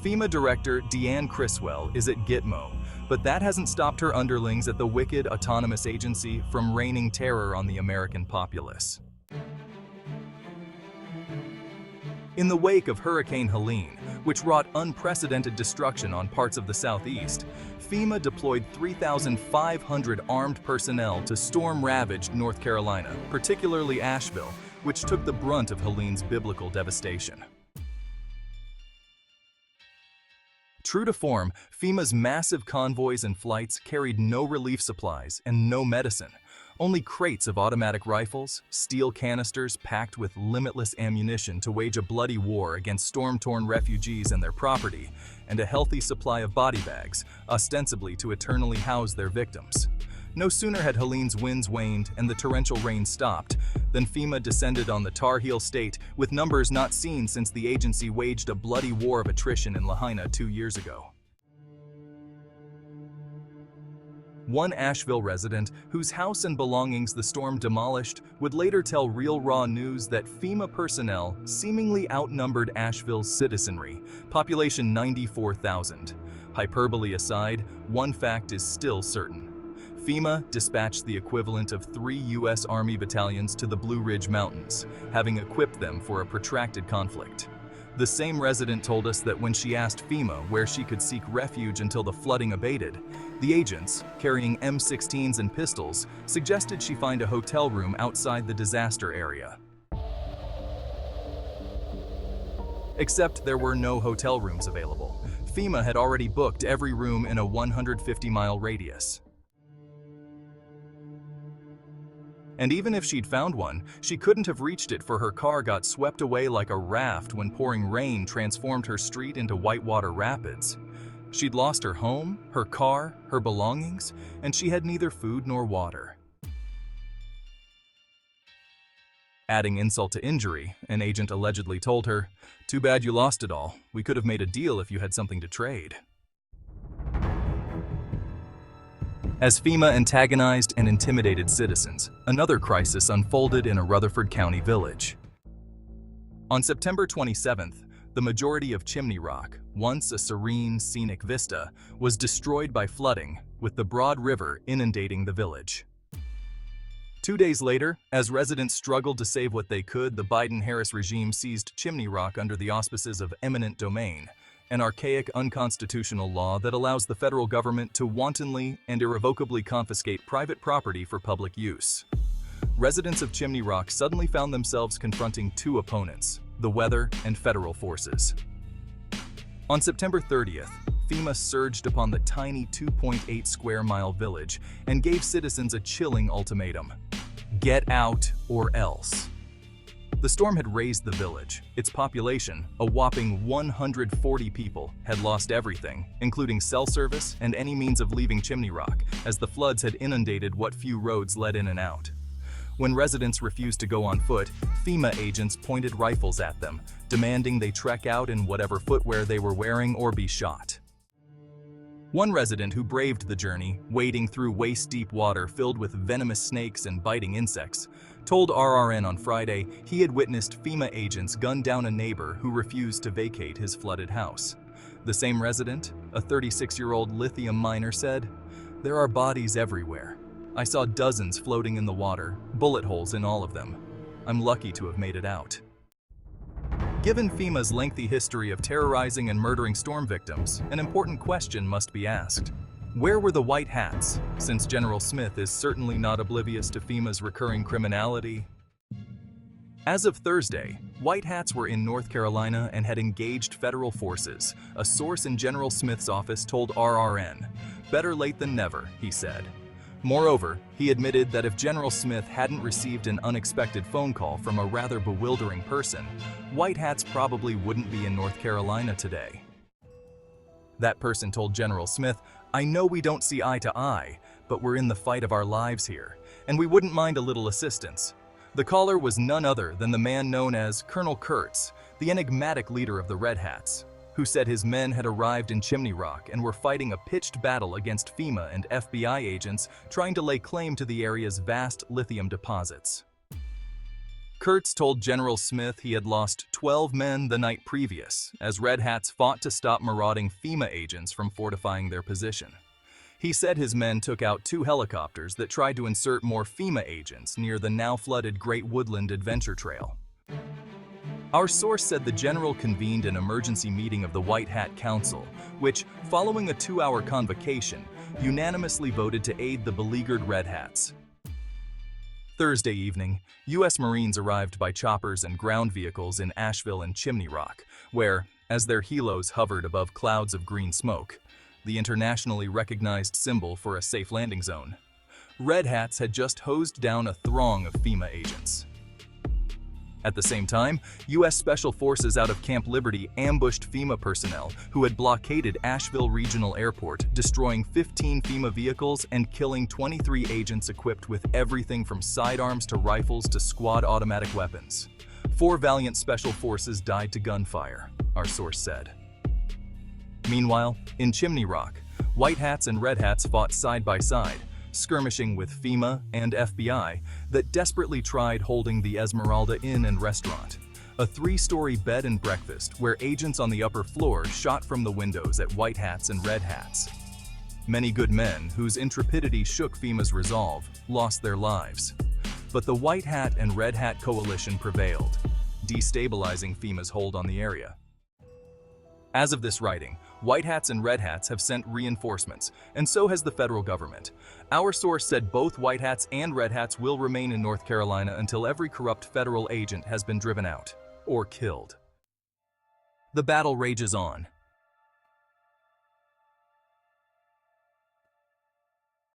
FEMA Director Deanne Criswell is at Gitmo, but that hasn't stopped her underlings at the wicked autonomous agency from raining terror on the American populace. In the wake of Hurricane Helene, which wrought unprecedented destruction on parts of the Southeast, FEMA deployed 3,500 armed personnel to storm-ravaged North Carolina, particularly Asheville, which took the brunt of Helene's biblical devastation. True to form, FEMA's massive convoys and flights carried no relief supplies and no medicine, only crates of automatic rifles, steel canisters packed with limitless ammunition to wage a bloody war against storm-torn refugees and their property, and a healthy supply of body bags, ostensibly to eternally house their victims. No sooner had Helene's winds waned and the torrential rain stopped than FEMA descended on the Tar Heel state with numbers not seen since the agency waged a bloody war of attrition in Lahaina 2 years ago. One Asheville resident, whose house and belongings the storm demolished, would later tell Real Raw News that FEMA personnel seemingly outnumbered Asheville's citizenry, population 94,000. Hyperbole aside, one fact is still certain. FEMA dispatched the equivalent of 3 U.S. Army battalions to the Blue Ridge Mountains, having equipped them for a protracted conflict. The same resident told us that when she asked FEMA where she could seek refuge until the flooding abated, the agents, carrying M16s and pistols, suggested she find a hotel room outside the disaster area. Except there were no hotel rooms available. FEMA had already booked every room in a 150-mile radius. And even if she'd found one, she couldn't have reached it, for her car got swept away like a raft when pouring rain transformed her street into whitewater rapids. She'd lost her home, her car, her belongings, and she had neither food nor water. Adding insult to injury, an agent allegedly told her, "Too bad you lost it all. We could have made a deal if you had something to trade." As FEMA antagonized and intimidated citizens, another crisis unfolded in a Rutherford County village. On September 27th, the majority of Chimney Rock, once a serene, scenic vista, was destroyed by flooding, with the Broad River inundating the village. 2 days later, as residents struggled to save what they could, the Biden-Harris regime seized Chimney Rock under the auspices of eminent domain, an archaic unconstitutional law that allows the federal government to wantonly and irrevocably confiscate private property for public use. Residents of Chimney Rock suddenly found themselves confronting two opponents, the weather and federal forces. On September 30th, FEMA surged upon the tiny 2.8 square mile village and gave citizens a chilling ultimatum: get out or else. The storm had razed the village. Its population, a whopping 140 people, had lost everything, including cell service and any means of leaving Chimney Rock, as the floods had inundated what few roads led in and out. When residents refused to go on foot, FEMA agents pointed rifles at them, demanding they trek out in whatever footwear they were wearing or be shot. One resident who braved the journey, wading through waist-deep water filled with venomous snakes and biting insects, told RRN on Friday he had witnessed FEMA agents gun down a neighbor who refused to vacate his flooded house. The same resident, a 36-year-old lithium miner, said, "There are bodies everywhere. I saw dozens floating in the water, bullet holes in all of them. I'm lucky to have made it out." Given FEMA's lengthy history of terrorizing and murdering storm victims, an important question must be asked. Where were the white hats, since General Smith is certainly not oblivious to FEMA's recurring criminality? As of Thursday, white hats were in North Carolina and had engaged federal forces, a source in General Smith's office told RRN. "Better late than never," he said. Moreover, he admitted that if General Smith hadn't received an unexpected phone call from a rather bewildering person, white hats probably wouldn't be in North Carolina today. That person told General Smith, "I know we don't see eye to eye, but we're in the fight of our lives here, and we wouldn't mind a little assistance." The caller was none other than the man known as Colonel Kurtz, the enigmatic leader of the Red Hats, who said his men had arrived in Chimney Rock and were fighting a pitched battle against FEMA and FBI agents trying to lay claim to the area's vast lithium deposits. Kurtz told General Smith he had lost 12 men the night previous, as Red Hats fought to stop marauding FEMA agents from fortifying their position. He said his men took out 2 helicopters that tried to insert more FEMA agents near the now-flooded Great Woodland Adventure Trail. Our source said the general convened an emergency meeting of the White Hat Council, which, following a 2-hour convocation, unanimously voted to aid the beleaguered Red Hats. Thursday evening, U.S. Marines arrived by choppers and ground vehicles in Asheville and Chimney Rock, where, as their helos hovered above clouds of green smoke, the internationally recognized symbol for a safe landing zone, Red Hats had just hosed down a throng of FEMA agents. At the same time, U.S. Special Forces out of Camp Liberty ambushed FEMA personnel who had blockaded Asheville Regional Airport, destroying 15 FEMA vehicles and killing 23 agents equipped with everything from sidearms to rifles to squad automatic weapons. 4 valiant Special Forces died to gunfire, our source said. Meanwhile, in Chimney Rock, White Hats and Red Hats fought side by side, skirmishing with FEMA and FBI that desperately tried holding the Esmeralda Inn and Restaurant, a 3-story bed and breakfast where agents on the upper floor shot from the windows at White Hats and Red Hats. Many good men, whose intrepidity shook FEMA's resolve, lost their lives. But the White Hat and Red Hat coalition prevailed, destabilizing FEMA's hold on the area. As of this writing, White Hats and Red Hats have sent reinforcements, and so has the federal government. Our source said both White Hats and Red Hats will remain in North Carolina until every corrupt federal agent has been driven out or killed. The battle rages on.